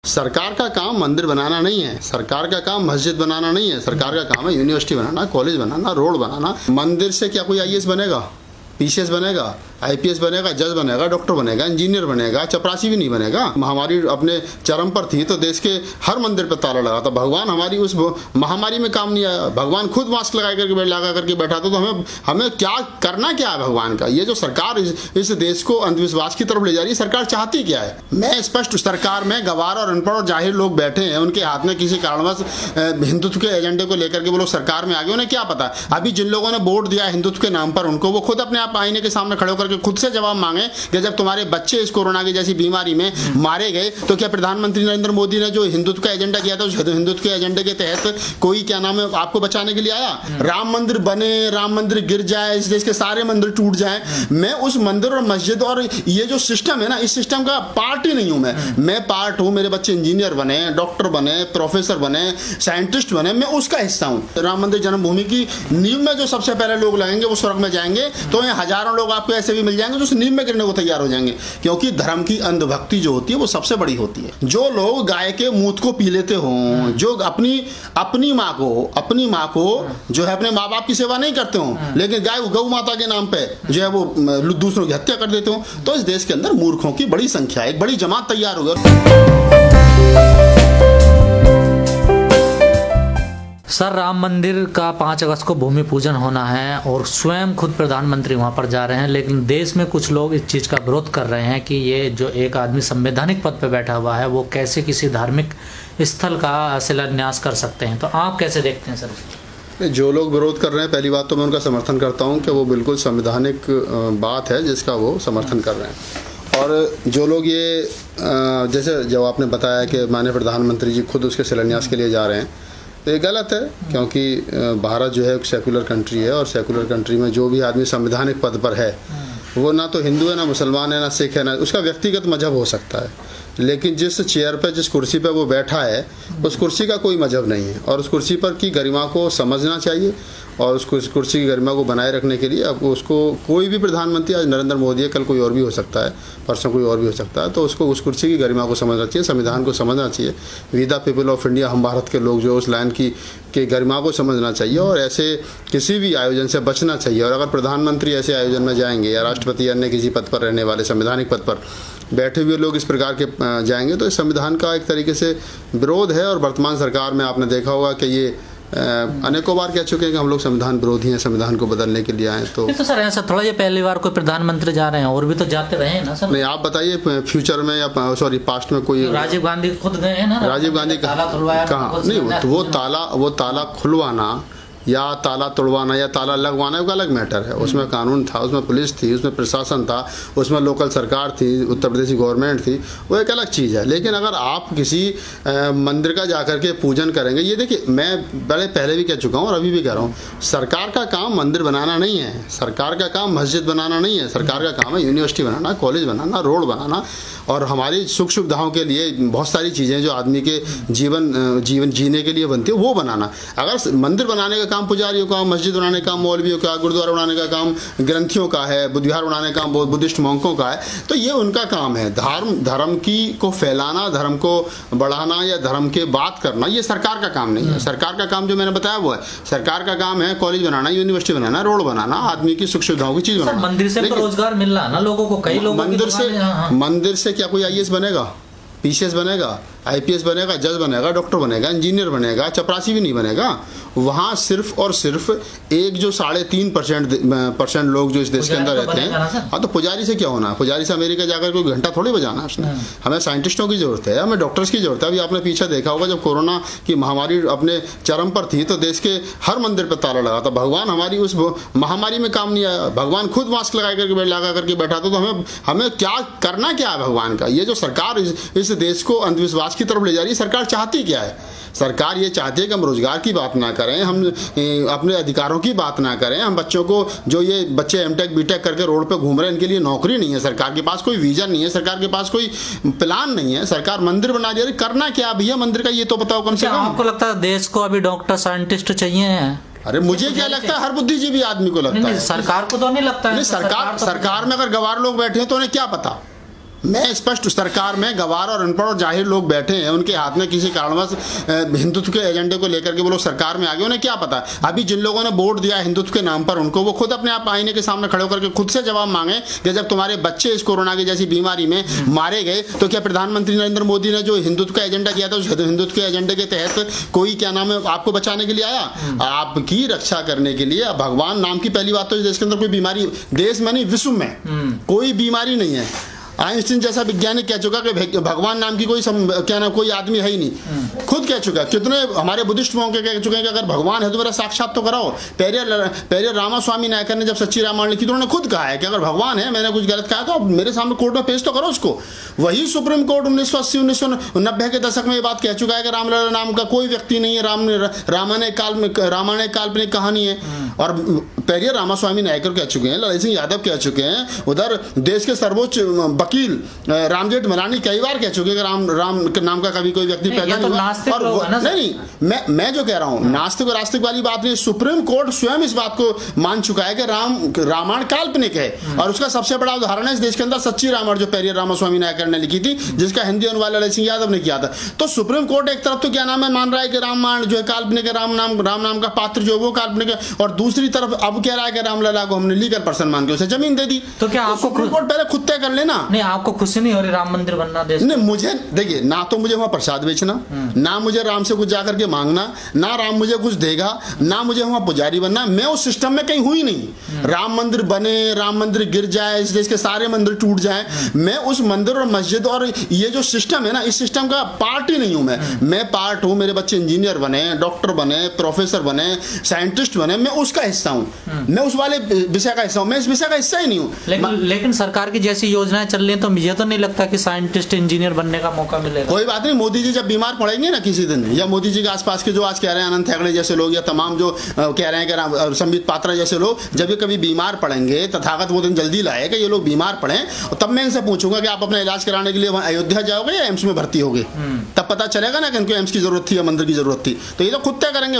सरकार का काम मंदिर बनाना नहीं है, सरकार का काम मस्जिद बनाना नहीं है, सरकार का काम है यूनिवर्सिटी बनाना, कॉलेज बनाना, रोड बनाना। मंदिर से क्या कोई आईएएस बनेगा, पीसीएस बनेगा, आईपीएस बनेगा, जज बनेगा, डॉक्टर बनेगा, इंजीनियर बनेगा, चपरासी भी नहीं बनेगा। महामारी अपने चरम पर थी तो देश के हर मंदिर पर ताला लगा था। भगवान हमारी उस महामारी में काम नहीं आया, भगवान खुद मास्क लगा करके बैठा था। तो हमें क्या करना क्या है भगवान का? ये जो सरकार इस देश को अंधविश्वास की तरफ ले जा रही है, सरकार चाहती क्या है? मैं स्पष्ट, सरकार में गवार और अनपढ़ और जाहिर लोग बैठे हैं, उनके हाथ में किसी कारणवश हिंदुत्व के एजेंडे को लेकर के वो लोग सरकार में आ गए, उन्हें क्या पता? अभी जिन लोगों ने वोट दिया हिंदुत्व के नाम पर, उनको वो खुद अपने आप आईने के सामने खड़े होकर के खुद से जवाब मांगे कि जब तुम्हारे बच्चे इस कोरोना की जैसी बीमारी में मारे गए तो क्या प्रधानमंत्री नरेंद्र मोदी ने जो हिंदुत्व का एजेंडा किया था उस हिंदुत्व के एजेंडे के तहत कोई क्या नाम है आपको बचाने के लिए आया? राम मंदिर बने, राम मंदिर गिर जाए, इस देश के सारे मंदिर टूट जाए, मैं उस मंदिर और मस्जिद और ये जो सिस्टम है ना, इस सिस्टम का पार्ट ही नहीं हूं। मैं पार्ट हूं, मेरे बच्चे इंजीनियर बने, डॉक्टर बने, प्रोफेसर बने, साइंटिस्ट बने, मैं उसका हिस्सा हूं। राम मंदिर जन्मभूमि की नींव में जो सबसे पहले लोग लगेंगे वो स्वर्ग में जाएंगे, तो ये हजारों लोग आपको ऐसे भी मिल जाएंगे जो उस नींव में गिरने को तैयार हो जाएंगे, क्योंकि धर्म की अंधभक्ति जो होती है वो सबसे बड़ी होती है। जो लोग गाय के मूत्र को पी लेते हों, जो अपनी माँ को जो है अपने माँ बाप की सेवा नहीं करते हों, लेकिन गौ माता के नाम पे जो है वो दूसरों की हत्या कर देते हो, तो इस देश के अंदर मूर्खों की बड़ी संख्या, एक बड़ी जमात तैयार हो गई। सर, राम मंदिर का 5 अगस्त को भूमि पूजन होना है और स्वयं खुद प्रधानमंत्री वहां पर जा रहे हैं, लेकिन देश में कुछ लोग इस चीज़ का विरोध कर रहे हैं कि ये जो एक आदमी संवैधानिक पद पर बैठा हुआ है वो कैसे किसी धार्मिक स्थल का शिलान्यास कर सकते हैं। तो आप कैसे देखते हैं सर? जो लोग विरोध कर रहे हैं, पहली बात तो मैं उनका समर्थन करता हूं कि वो बिल्कुल संवैधानिक बात है जिसका वो समर्थन कर रहे हैं। और जो लोग ये जैसे जब आपने बताया कि माननीय प्रधानमंत्री जी खुद उसके शिलान्यास के लिए जा रहे हैं, तो ये गलत है, क्योंकि भारत जो है एक सेकुलर कंट्री है और सेकुलर कंट्री में जो भी आदमी संवैधानिक पद पर है वो ना तो हिंदू है, ना मुसलमान है, ना सिख है, ना उसका व्यक्तिगत मजहब हो सकता है, लेकिन जिस चेयर पे, जिस कुर्सी पे वो बैठा है उस कुर्सी का कोई मजहब नहीं है और उस कुर्सी पर की गरिमा को समझना चाहिए। और उस कुर्सी की गरिमा को बनाए रखने के लिए अब उसको कोई भी प्रधानमंत्री, आज नरेंद्र मोदी है, कल कोई और भी हो सकता है, परसों कोई और भी हो सकता है, तो उसको उस कुर्सी की गरिमा को समझना चाहिए, संविधान को समझना चाहिए। We the people of India, हम भारत के लोग जो उस लाइन की गरिमा को समझना चाहिए और ऐसे किसी भी आयोजन से बचना चाहिए। और अगर प्रधानमंत्री ऐसे आयोजन में जाएंगे या राष्ट्रपति अन्य किसी पद पर रहने वाले संवैधानिक पद पर बैठे हुए लोग इस प्रकार के जाएंगे, तो इस संविधान का एक तरीके से विरोध है। और वर्तमान सरकार में आपने देखा होगा कि ये अनेकों बार कह चुके हैं कि हम लोग संविधान विरोधी हैं, संविधान को बदलने के लिए आए। तो सर ऐसा थोड़ा, ये पहली बार कोई प्रधानमंत्री जा रहे हैं, और भी तो जाते रहे हैं ना सर? नहीं, आप बताइए फ्यूचर में या पास्ट में कोई? राजीव गांधी खुद गए हैं ना, राजीव गांधी कहाँ? नहीं, वो ताला खुलवाना या ताला तोड़वाना या ताला लगवाना एक अलग मैटर है। उसमें कानून था, उसमें पुलिस थी, उसमें प्रशासन था, उसमें लोकल सरकार थी, उत्तर प्रदेश की गवर्नमेंट थी, वो एक अलग चीज़ है। लेकिन अगर आप किसी मंदिर का जाकर के पूजन करेंगे, ये देखिए, मैं पहले भी कह चुका हूँ और अभी भी कह रहा हूँ, सरकार का काम मंदिर बनाना नहीं है, सरकार का काम मस्जिद बनाना नहीं है, सरकार का काम है यूनिवर्सिटी बनाना, कॉलेज बनाना, रोड बनाना और हमारी सुख सुविधाओं के लिए बहुत सारी चीज़ें जो आदमी के जीवन जीने के लिए बनती है वो बनाना। अगर मंदिर बनाने का काम पुजारियों का, मस्जिद बनाने का मौलवियों का, गुरुद्वारा बनाने का काम ग्रंथियों का है, बुद्धिविहार बनाने का काम बुद्धिस्ट मॉन्कों का है, तो ये उनका काम है। धर्म को फैलाना, धर्म को बढ़ाना या धर्म के बात करना, ये सरकार का काम नहीं है। सरकार का काम जो मैंने बताया वो है, सरकार का काम है कॉलेज बनाना, यूनिवर्सिटी बनाना, रोड बनाना, आदमी की सुख सुविधाओं की चीज बनाना। मंदिर से रोजगार मिल रहा ना लोगों को, कई लोगों मंदिर से क्या कोई आईएएस बनेगा, पीसीएस बनेगा, आईपीएस बनेगा, जज बनेगा, डॉक्टर बनेगा, इंजीनियर बनेगा, चपरासी भी नहीं बनेगा। वहाँ सिर्फ और सिर्फ एक जो 3.5% लोग जो इस देश के अंदर रहते हैं, हाँ, तो पुजारी से क्या होना है? पुजारी से अमेरिका जाकर कोई घंटा थोड़ी बजाना है उसने। हमें साइंटिस्टों की जरूरत है, हमें डॉक्टर्स की जरूरत है। अभी आपने पीछे देखा होगा जब कोरोना की महामारी अपने चरम पर थी तो देश के हर मंदिर पर ताला लगा था। भगवान हमारी उस महामारी में काम नहीं आया, भगवान खुद मास्क लगा करके बैठा था। तो हमें क्या करना क्या है भगवान का? ये जो सरकार इस देश को अंधविश्वास की तरफ ले जा रही है, सरकार चाहती क्या है? सरकार ये चाहती है कि हम रोजगार की बात ना करें, हम अपने अधिकारों की बात ना करें, हम बच्चों को, जो ये बच्चे एमटेक बीटेक करके रोड पे घूम रहे हैं, इनके लिए नौकरी नहीं है, सरकार के पास कोई विजन नहीं है, सरकार के पास कोई प्लान नहीं है। सरकार मंदिर बना रही है, करना क्या भैया मंदिर का, ये तो बताओ कम से कम। आपको लगता है देश को अभी डॉक्टर साइंटिस्ट चाहिए? अरे मुझे क्या लगता है, हर बुद्धिजीवी आदमी को लगता है। सरकार को तो नहीं लगता है। सरकार में अगर गवार लोग बैठे हैं तो उन्हें क्या पता? मैं स्पष्ट, सरकार में गवार और अनपढ़ और जाहिर लोग बैठे हैं, उनके हाथ में किसी कारणवश हिंदुत्व के एजेंडे को लेकर के वो लोग सरकार में आ गए, उन्हें क्या पता। अभी जिन लोगों ने वोट दिया हिंदुत्व के नाम पर उनको, वो खुद अपने आप आईने के सामने खड़े होकर के खुद से जवाब मांगे कि जब तुम्हारे बच्चे इस कोरोना की जैसी बीमारी में मारे गए तो क्या प्रधानमंत्री नरेंद्र मोदी ने जो हिंदुत्व का एजेंडा किया था उस हिंदुत्व के एजेंडे के तहत कोई क्या नाम है आपको बचाने के लिए आया? आपकी रक्षा करने के लिए। भगवान नाम की पहली बात तो इस देश के अंदर कोई बीमारी, देश में नहीं विश्व में कोई बीमारी नहीं है। आइंस्टीन जैसा वैज्ञानिक कह चुका कि भगवान नाम की कोई आदमी है ही नहीं, खुद कह चुका। कितने हमारे बुद्धिस्ट मौके कह चुके हैं कि अगर भगवान है तो मेरा साक्षात तो कराओ। पेरियर रामास्वामी नायकर ने जब सच्ची रामायण लिखी तो उन्होंने खुद कहा है कि अगर भगवान है, मैंने कुछ गलत कहा तो मेरे सामने कोर्ट में पेश तो करो उसको। वही सुप्रीम कोर्ट 1980-1990 के दशक में ये बात कह चुका है कि रामलला नाम का कोई व्यक्ति नहीं है, रामायण काल्पनिक कहानी है। और पेरियर रामास्वामी नायकर कह चुके हैं, ललित सिंह यादव कह चुके हैं, उधर देश के सर्वोच्च वकील राम जेठमलानी कई बार कह चुके हैं कि राम के नाम का कभी कोई व्यक्ति पैदा नहीं हुआ। और नहीं, मैं जो कह रहा हूं नास्तिक और आस्तिक वाली बात नहीं, सुप्रीम कोर्ट स्वयं इस बात को मान चुका है कि रामायण काल्पनिक है। और उसका सबसे बड़ा उदाहरण है इस देश के अंदर सच्ची रामायण जो पेरियर रामास्वामी नायकर ने लिखी थी, जिसका हिंदी अनुवाद ललित सिंह यादव ने किया था। तो सुप्रीम कोर्ट एक तरफ तो क्या नाम है मान रहा है कि रामायण जो है काल्पनिक है, राम नाम का पात्र जो वो काल्पनिक है, और दूसरी तरफ अब कह रहा है कि रामलला को हमने लीगल पर्सन मान के उसे जमीन दे दी। तो क्या आपको सुप्रीम कोर्ट पहले खुद तय कर लेना। नहीं, आपको खुशी नहीं हो रही राम मंदिर बनना देश? नहीं, मुझे देखिए, ना तो मुझे वहां प्रसाद बेचना, ना मुझे राम से कुछ जाकर के मांगना, ना राम मुझे कुछ देगा, ना मुझे वहां पुजारी बनना। मैं उस सिस्टम में कहीं हुई नहीं। राम मंदिर बने, राम मंदिर गिर जाए, इस देश के सारे मंदिर टूट जाए, मैं उस मंदिर और मस्जिद और ये जो सिस्टम है ना, इस सिस्टम का पार्ट ही नहीं हूं। मैं पार्ट हूं, मेरे बच्चे इंजीनियर बने, डॉक्टर बने, प्रोफेसर बने, साइंटिस्ट बने, मैं उसका हिस्सा हूं, मैं उस वाले विषय का हिस्सा हूं, मैं इस विषय का हिस्सा ही नहीं हूं। लेकिन सरकार की जैसी योजनाएं चल रही हैं तो मुझे तो नहीं लगता कि साइंटिस्ट इंजीनियर बनने का मौका मिलेगा। कोई बात नहीं, मोदी जी जब बीमार पड़ेंगे ना किसी दिन, या मोदी जी के आसपास के जो आज कह रहे हैं अनंत हेगड़े जैसे लोग, या तमाम जो कह रहे हैं कि संबित पात्रा जैसे लोग, जब ये कभी बीमार पड़ेंगे, तथागत वो दिन जल्दी लाएगा, ये लोग बीमार पड़े, तब मैं इनसे पूछूंगा कि आप अपना इलाज कराने के लिए वहां अयोध्या जाओगे या एम्स में भर्ती होगे, तब पता चलेगा ना कि इनको एम्स की जरूरत थी या मंदिर की जरूरत थी। तो ये तो खुद तय करेंगे,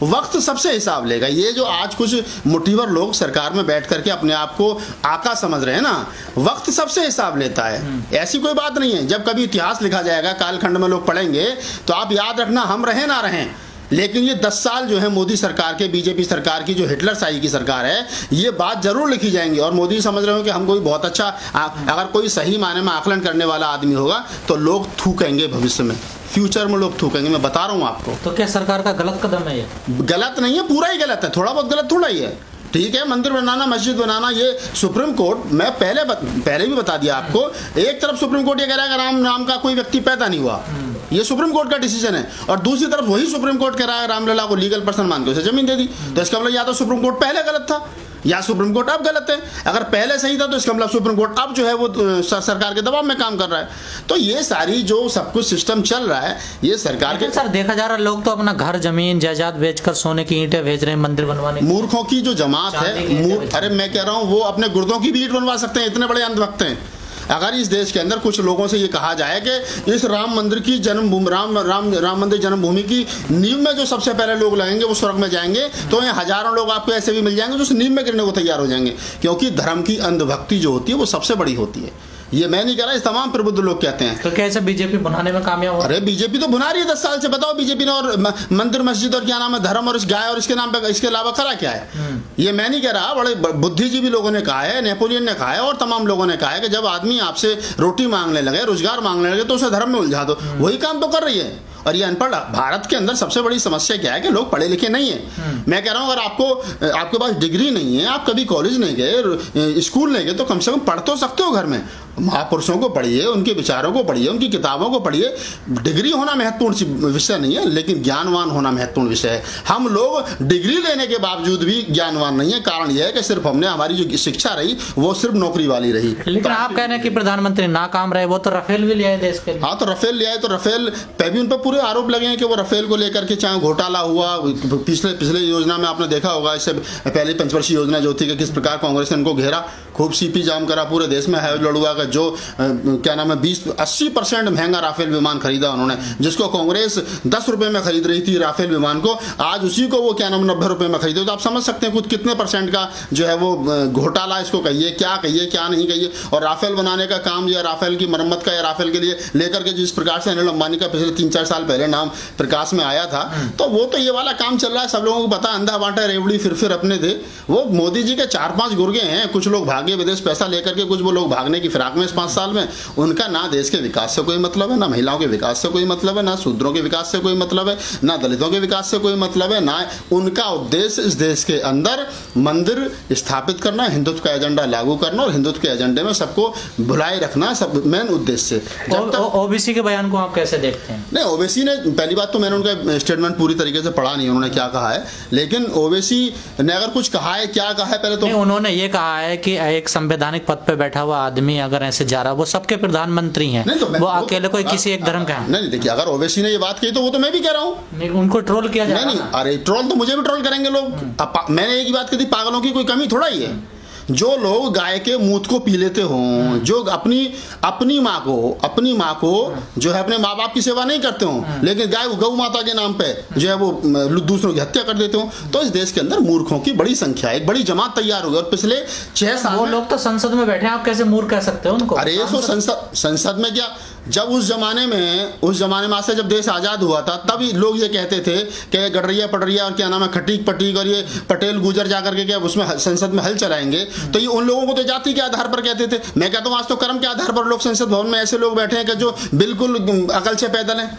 वक्त सबसे हिसाब लेगा। ये जो आज कुछ मुठीवर लोग सरकार में बैठ करके अपने आप को आका समझ रहे हैं ना, वक्त सबसे हिसाब लेता है। ऐसी कोई बात नहीं है। जब कभी इतिहास लिखा जाएगा, कालखंड में लोग पढ़ेंगे, तो आप याद रखना, हम रहें ना रहें, लेकिन ये 10 साल जो है मोदी सरकार के, बीजेपी सरकार की, जो हिटलर शाही की सरकार है, ये बात जरूर लिखी जाएंगी। और मोदी समझ रहे हो कि हम कोई बहुत अच्छा, अगर कोई सही मायने में आकलन करने वाला आदमी होगा तो लोग थूकेंगे भविष्य में, फ्यूचर में लोग थूकेंगे, मैं बता रहा हूं आपको। तो क्या सरकार का गलत कदम है ये? गलत नहीं है, पूरा ही गलत है, थोड़ा बहुत गलत थोड़ा ही है। ठीक है, मंदिर बनाना, मस्जिद बनाना, ये सुप्रीम कोर्ट, मैं पहले भी बता दिया आपको, एक तरफ सुप्रीम कोर्ट ये कह रहा है कि राम नाम का कोई व्यक्ति पैदा नहीं हुआ, ये सुप्रीम कोर्ट का डिसीजन है, और दूसरी तरफ वही सुप्रीम कोर्ट कह रहा है रामलला को लीगल पर्सन मान के उसे जमीन दे दी। तो इसका मतलब या तो सुप्रीम कोर्ट पहले गलत था या सुप्रीम कोर्ट अब गलत है। अगर पहले सही था तो इसका मतलब सुप्रीम कोर्ट अब जो है वो सरकार के दबाव में काम कर रहा है। तो ये सारी जो सब कुछ सिस्टम चल रहा है, ये सरकार के, सर देखा जा रहा है लोग तो अपना घर जमीन जायदाद बेचकर सोने की ईंटें भेज रहे हैं मंदिर बनवाने। मूर्खों की जो जमात है, अरे मैं कह रहा हूं वो अपने गुर्दों की भी ईंट बनवा सकते हैं, इतने बड़े अंधभक्त हैं। अगर इस देश के अंदर कुछ लोगों से ये कहा जाए कि इस राम मंदिर की जन्मभूमि, राम मंदिर जन्मभूमि की नींव में जो सबसे पहले लोग लगेंगे वो स्वर्ग में जाएंगे, तो ये हजारों लोग आपको ऐसे भी मिल जाएंगे जो उस नींव में गिरने को तैयार हो जाएंगे। क्योंकि धर्म की अंधभक्ति जो होती है वो सबसे बड़ी होती है। ये मैं नहीं कह रहा, इस तमाम प्रबुद्ध लोग कहते हैं। तो कैसे बीजेपी भुनाने में कामयाब हो? अरे बीजेपी तो भुना रही है 10 साल से। बताओ बीजेपी ने और मंदिर मस्जिद और क्या नाम है, धर्म और इस गाय और इसके नाम पे, इसके अलावा करा क्या है? ये मैं नहीं कह रहा, बड़े बुद्धिजीवी लोगों ने कहा है, नेपोलियन ने कहा है, और तमाम लोगों ने कहा है कि जब आदमी आपसे रोटी मांगने लगे, रोजगार मांगने लगे, तो उसे धर्म में उलझा दो। वही काम तो कर रही है। और ये अनपढ़, भारत के अंदर सबसे बड़ी समस्या क्या है कि लोग पढ़े लिखे नहीं है। मैं कह रहा हूं, अगर आपके पास डिग्री नहीं है, आप कभी कॉलेज नहीं गए, स्कूल नहीं गए, तो कम से कम पढ़ तो सकते हो घर में। महापुरुषों को पढ़िए, उनके विचारों को पढ़िए, उनकी किताबों को पढ़िए। डिग्री होना महत्वपूर्ण विषय नहीं है, लेकिन ज्ञानवान होना महत्वपूर्ण विषय है। हम लोग डिग्री लेने के बावजूद भी ज्ञानवान नहीं है। कारण यह है कि सिर्फ हमने, हमारी जो शिक्षा रही वो सिर्फ नौकरी वाली रही। लेकिन आप कह रहे हैं कि प्रधानमंत्री नाकाम रहे, वो तो रफेल भी ले आए देश के लिए। हाँ, तो रफेल ले आए, तो रफेल पे भी उन पर पूरे आरोप लगे हैं कि वो रफेल को लेकर के चाहे घोटाला हुआ। पिछले योजना में आपने देखा होगा, इससे पहले पंचवर्षीय योजना जो थी कि किस प्रकार कांग्रेस ने उनको घेरा, खूब सीपी जाम करा पूरे देश में, है लड़ुआ का जो क्या नाम है 20-80% महंगा राफेल विमान खरीदा उन्होंने, जिसको कांग्रेस 10 रुपए में खरीद रही थी राफेल विमान को, आज उसी को वो क्या नाम 90 रुपए में खरीदे। तो आप समझ सकते हैं कुछ कितने % का जो है वो घोटाला इसको कहिए क्या नहीं कहिए। और राफेल बनाने का काम या राफेल की मरम्मत का या राफेल के लिए लेकर के जिस प्रकार से अनिल अंबानी का पिछले 3-4 साल पहले नाम प्रकाश में आया था, तो वो तो ये वाला काम चल रहा है, सब लोगों को पता, अंधा बांटा रेवड़ी फिर अपने थे। वो मोदी जी के 4-5 गुर्गे हैं, कुछ लोग भागे विदेश पैसा लेकर के, कुछ वो लोग भागने की फिराक में इस 5 साल में। उनका ना देश के विकास से कोई मतलब है, ना महिलाओं के विकास से कोई मतलब है, ना शूद्रों के विकास से कोई मतलब है, ना दलितों के विकास से कोई मतलब है, ना उनका उद्देश्य इस देश के अंदर मंदिर स्थापित करना, हिंदुत्व का एजेंडा लागू करना और हिंदुत्व के एजेंडे में सबको भुलाए रखना, सब मेन उद्देश्य। ओबीसी के बयान को आप कैसे देखते हैं? नहीं, ओबीसी ने पहली बात तो मैंने उनका स्टेटमेंट पूरी तरीके से पढ़ा नहीं उन्होंने क्या कहा है, लेकिन ओबीसी ने अगर कुछ कहा है, क्या कहा है पहले तो उन्होंने ये कहा है कि एक संवैधानिक पद पे बैठा हुआ आदमी अगर ऐसे जा रहा है, वो सबके प्रधानमंत्री हैं, तो वो अकेले कोई किसी एक धर्म का है। नहीं देखिए, अगर ओबीसी ने ये बात कही तो वो तो मैं भी कह रहा हूँ, उनको ट्रोल किया जा रहा है। नहीं, अरे ट्रोल तो मुझे भी ट्रोल करेंगे लोग। मैंने एक ही बात कही थी, पागलों की कोई कमी थोड़ा ही है। जो लोग गाय के मूत को पी लेते हों, जो अपनी माँ को जो है अपने माँ बाप की सेवा नहीं करते हों, लेकिन गौ माता के नाम पे जो है वो दूसरों की हत्या कर देते हों, तो इस देश के अंदर मूर्खों की बड़ी संख्या है, एक बड़ी जमात तैयार हुई। और पिछले 6 साल वो लोग तो संसद में बैठे हैं, आप कैसे मूर्ख कह सकते हो उनको? अरे ये तो संसद में क्या, जब उस जमाने में से जब देश आजाद हुआ था, तभी लोग ये कहते थे कि गडरिया पटरिया और क्या नाम है खटीक पटीक और ये पटेल गुजर जाकर के क्या उसमें संसद में हल चलाएंगे, तो ये उन लोगों को तो जाति के आधार पर कहते थे। मैं कहता हूँ आज तो कर्म के आधार पर लोग संसद भवन में ऐसे लोग बैठे हैं कि जो बिल्कुल अकल से पैदल हैं,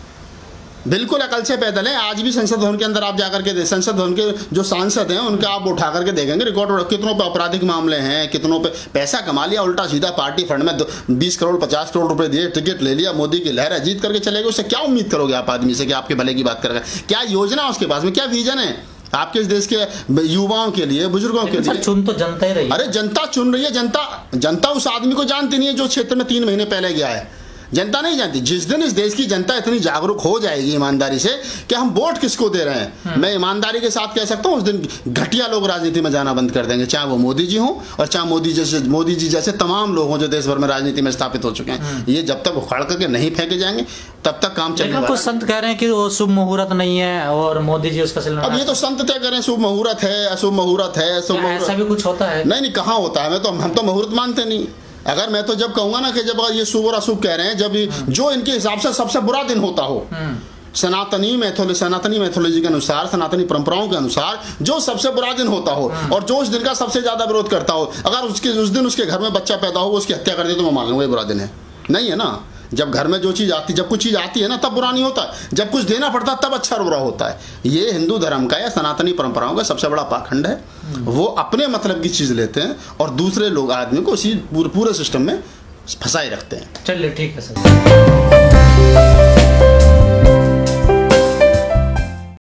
बिल्कुल अकल से पैदल है। आज भी संसद भवन के अंदर आप जाकर के संसद भवन के जो सांसद हैं उनका आप उठा करके देखेंगे रिकॉर्ड, कितनों पे आपराधिक मामले हैं, कितनों पे पैसा कमा लिया उल्टा सीधा पार्टी फंड में 20 करोड़ 50 करोड़ रुपए दिए, टिकट ले लिया, मोदी की लहर है, जीत करके चले गए। उससे क्या उम्मीद करोगे आप आदमी से कि आपके भले की बात करेगा? क्या योजना उसके पास में, क्या विजन है आपके इस देश के युवाओं के लिए, बुजुर्गों के लिए? चुन तो जनता ही रही। अरे जनता चुन रही है, जनता उस आदमी को जानती नहीं है जो क्षेत्र में 3 महीने पहले गया है, जनता नहीं जानती। जिस दिन इस देश की जनता इतनी जागरूक हो जाएगी ईमानदारी से कि हम वोट किसको दे रहे हैं, मैं ईमानदारी के साथ कह सकता हूं उस दिन घटिया लोग राजनीति में जाना बंद कर देंगे, चाहे वो मोदी जी हों और चाहे मोदी जी जैसे तमाम लोग हों जो देश भर में राजनीति में स्थापित हो चुके हैं। ये जब तक उखाड़ करके नहीं फेंके जाएंगे तब तक काम चलेगा। कुछ संत कह रहे हैं कि वो शुभ मुहूर्त नहीं है और मोदी जी उसका अब ये तो संत तय करें शुभ मुहूर्त है अशुभ मुहूर्त है, ऐसा भी कुछ होता है? नहीं, कहाँ होता है, हम तो मुहूर्त मानते नहीं। अगर मैं तो जब कहूंगा ना कि जब ये शुभ और अशुभ कह रहे हैं, जब जो इनके हिसाब से सबसे बुरा दिन होता हो, सनातनी मैथोलॉजी के अनुसार, सनातनी परंपराओं के अनुसार जो सबसे बुरा दिन होता हो और जो उस दिन का सबसे ज्यादा विरोध करता हो, अगर उस दिन उसके घर में बच्चा पैदा हो, उसकी हत्या कर दे, तो मैं मान लूंगा ये बुरा दिन है। नहीं है ना, जब घर में जो चीज आती, जब कुछ चीज आती है ना तब बुरा नहीं होता, जब कुछ देना पड़ता तब अच्छा और बुरा होता है। ये हिंदू धर्म का या सनातनी परंपराओं का सबसे बड़ा पाखंड है। वो अपने मतलब की चीज लेते हैं और दूसरे लोग आदमी को उसी पूरे सिस्टम में फंसाए रखते हैं। चलिए ठीक है सर।